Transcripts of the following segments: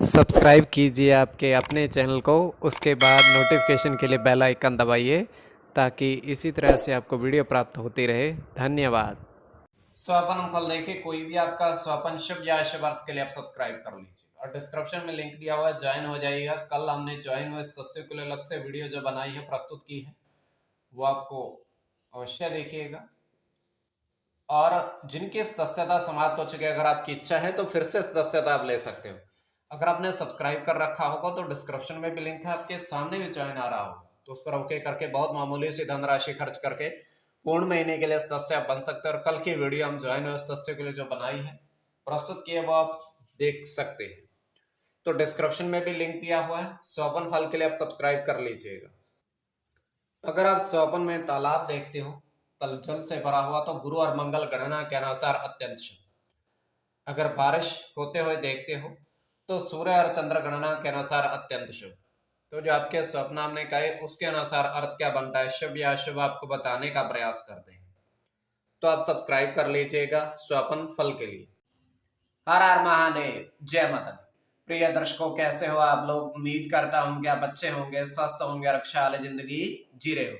Subscribe कीजिए आपके अपने चैनल को, उसके बाद नोटिफिकेशन के लिए बेल आइकन दबाइए ताकि इसी तरह से आपको वीडियो प्राप्त होती रहे। धन्यवाद। स्वपन फल देखिए, कोई भी आपका स्वपन शुभ या अशुभ अर्थ के लिए आप सब्सक्राइब कर लीजिए और डिस्क्रिप्शन में लिंक दिया हुआ है, ज्वाइन हो जाइएगा। कल हमने ज्वाइन हुए सदस्यों के लिए अलग से वीडियो जो बनाई है, प्रस्तुत की है, वो आपको अवश्य देखिएगा। और जिनकी सदस्यता समाप्त हो चुकी है, अगर आपकी इच्छा है तो फिर से सदस्यता आप ले सकते हो। अगर आपने सब्सक्राइब कर रखा होगा तो डिस्क्रिप्शन में भी लिंक है, आपके सामने भी ज्वाइन आ रहा होगा, तो उस पर ओके करके बहुत मामूली सी धनराशि खर्च करके पूर्ण महीने के लिए सदस्य आप बन सकते हैं। और कल की वीडियो हम ज्वाइन हुए सदस्य के लिए जो बनाई है, प्रस्तुत की है, वो आप देख सकते हैं। तो डिस्क्रिप्शन में भी लिंक दिया हुआ है, स्वपन फल के लिए आप सब्सक्राइब कर लीजिएगा। अगर आप स्वपन में तालाब देखते हो, तल जल से भरा हुआ, तो गुरु और मंगल गणना के अनुसार अत्यंत शुभ। अगर बारिश होते हुए देखते हो तो सूर्य और चंद्र गणना के अनुसार अत्यंत शुभ। तो जो आपके स्वप्न हमने कहे उसके अनुसार अर्थ क्या बनता है, शुभ या अशुभ, आपको बताने का प्रयास करते हैं। तो आप सब्सक्राइब कर लीजिएगा स्वपन फल के लिए। हर हर महादेव, जय माता दी। प्रिय दर्शकों, कैसे हो आप लोग? उम्मीद करता हूँ कि आप अच्छे होंगे, स्वस्थ होंगे, रक्षा वाली जिंदगी जी रहे हो।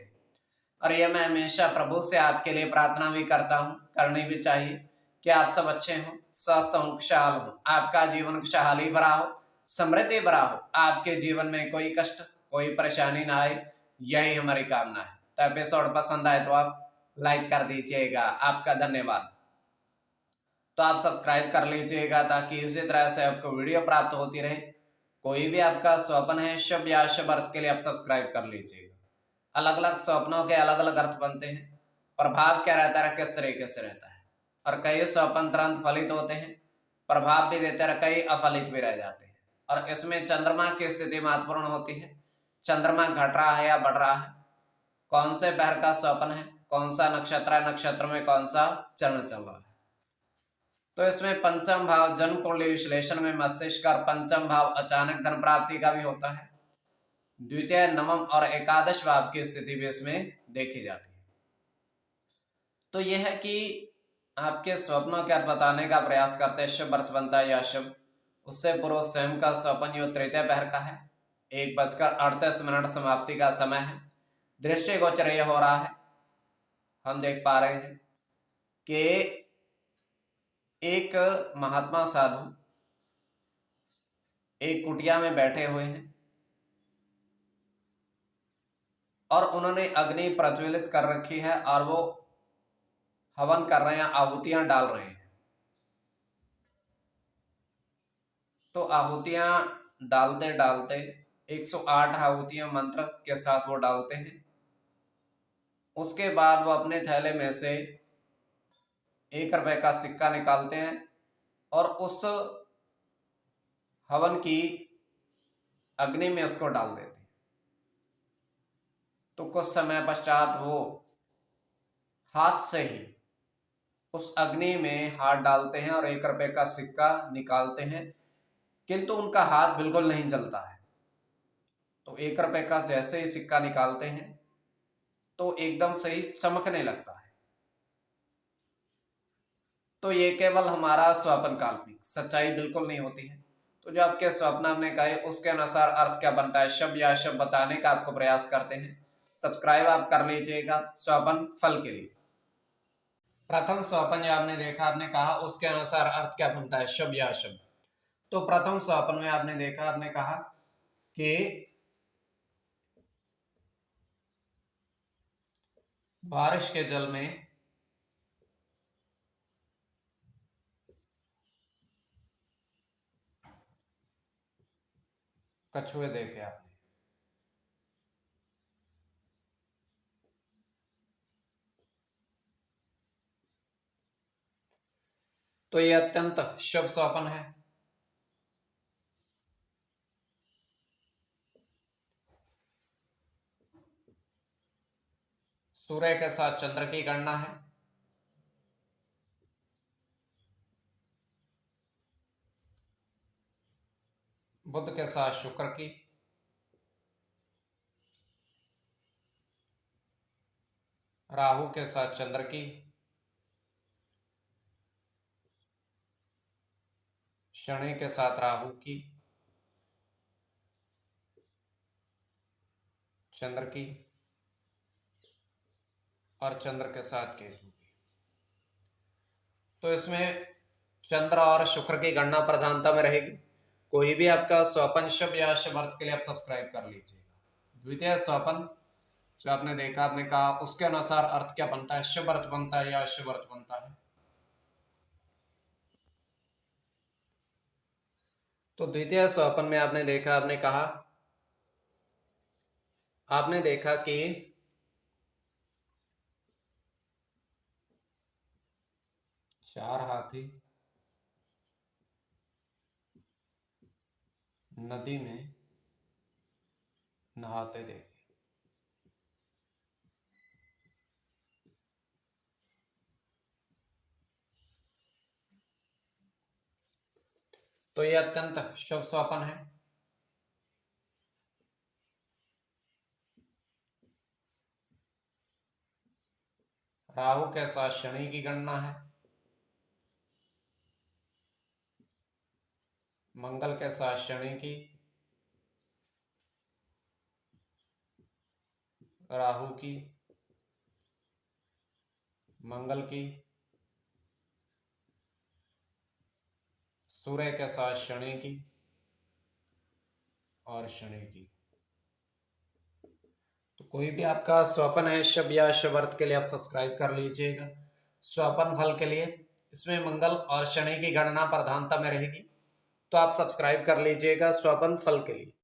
और ये मैं हमेशा प्रभु से आपके लिए प्रार्थना भी करता हूँ, करनी भी चाहिए कि आप सब अच्छे हों, स्वस्थ हों, खुशहाल हों, आपका जीवन खुशहाली भरा हो, समृद्धि भरा हो, आपके जीवन में कोई कष्ट कोई परेशानी ना आए, यही हमारी कामना है। तो एपिसोड पसंद आए तो आप लाइक कर दीजिएगा, आपका धन्यवाद। तो आप सब्सक्राइब कर लीजिएगा ताकि इसी तरह से आपको वीडियो प्राप्त होती रहे। कोई भी आपका स्वप्न है शुभ या अशुभ अर्थ के लिए आप सब्सक्राइब कर लीजिएगा। अलग अलग स्वप्नों के अलग अलग अर्थ बनते हैं, प्रभाव क्या रहता है, किस तरीके से रहता है। और कई स्वप्न तुरंत फलित होते हैं, प्रभाव भी देते हैं, कई अफलित भी रह जाते हैं। और इसमें चंद्रमा की स्थिति महत्वपूर्ण होती है। चंद्रमा घट रहा है या बढ़ रहा है, कौन से पैर का स्वप्न है, कौन सा नक्षत्र है, नक्षत्र में कौन सा चरण चल रहा है। तो इसमें पंचम भाव जन्म कुंडली विश्लेषण में मस्तिष्क और पंचम भाव अचानक धन प्राप्ति का भी होता है। द्वितीय, नवम और एकादश भाव की स्थिति भी इसमें देखी जाती है। तो यह है कि आपके स्वप्नों के अर्थ बताने का प्रयास करते हैं, शुभ अर्थ बनता है या शुभ। उससे पूर्व स्वयं का स्वप्न यो तृतीय पहर का है, 1:38 समाप्ति का समय है। दृष्टि गोचर यह हो रहा है, हम देख पा रहे हैं कि एक महात्मा साधु एक कुटिया में बैठे हुए हैं और उन्होंने अग्नि प्रज्वलित कर रखी है और वो हवन कर रहे हैं, आहुतियां डाल रहे हैं। तो आहुतियां डालते डालते 108 आहुतियां मंत्र के साथ वो डालते हैं। उसके बाद वो अपने थैले में से 1 रुपए का सिक्का निकालते हैं और उस हवन की अग्नि में उसको डाल देते हैं। तो कुछ समय पश्चात वो हाथ से ही उस अग्नि में हाथ डालते हैं और 1 रुपए का सिक्का निकालते हैं, किंतु उनका हाथ बिल्कुल नहीं जलता है। तो 1 रुपए का जैसे ही सिक्का निकालते हैं तो एकदम से ही चमकने लगता है। तो ये केवल हमारा स्वप्न, काल्पनिक, सच्चाई बिल्कुल नहीं होती है। तो जो आपके स्वप्न हमने कहे उसके अनुसार अर्थ क्या बनता है, शुभ या अशुभ, बताने का आपको प्रयास करते हैं। सब्सक्राइब आप कर लीजिएगा स्वप्न फल के लिए। प्रथम स्वप्न जो आपने देखा, आपने कहा उसके अनुसार अर्थ क्या बनता है, शुभ या अशुभ। तो प्रथम स्वप्न में आपने देखा, आपने कहा कि बारिश के जल में कछुए देखे आपने। तो ये अत्यंत शुभ स्वप्न है। सूर्य के साथ चंद्र की गणना है, बुध के साथ शुक्र की, राहु के साथ चंद्र की, शनि के साथ राहु की, चंद्र की और चंद्र के साथ केतु की। तो इसमें चंद्र और शुक्र की गणना प्रधानता में रहेगी। कोई भी आपका स्वपन शुभ या शुभ अर्थ के लिए आप सब्सक्राइब कर लीजिएगा। द्वितीय स्वपन जो आपने देखा, आपने कहा उसके अनुसार अर्थ क्या बनता है, शुभ अर्थ बनता है या अशुभ अर्थ बनता है। तो द्वितीय स्वपन में आपने देखा, आपने देखा कि चार हाथी नदी में नहाते देखे। तो यह अत्यंत शुभ स्वपन है। राहु के साथ शनि की गणना है, मंगल के साथ शनि की, राहु की, मंगल की, सूर्य के साथ शनि की और शनि की। तो कोई भी आपका स्वपन है शुभ या शुभ अर्थ के लिए आप सब्सक्राइब कर लीजिएगा। स्वपन फल के लिए इसमें मंगल और शनि की गणना प्रधानता में रहेगी, तो आप सब्सक्राइब कर लीजिएगा स्वपन फल के लिए।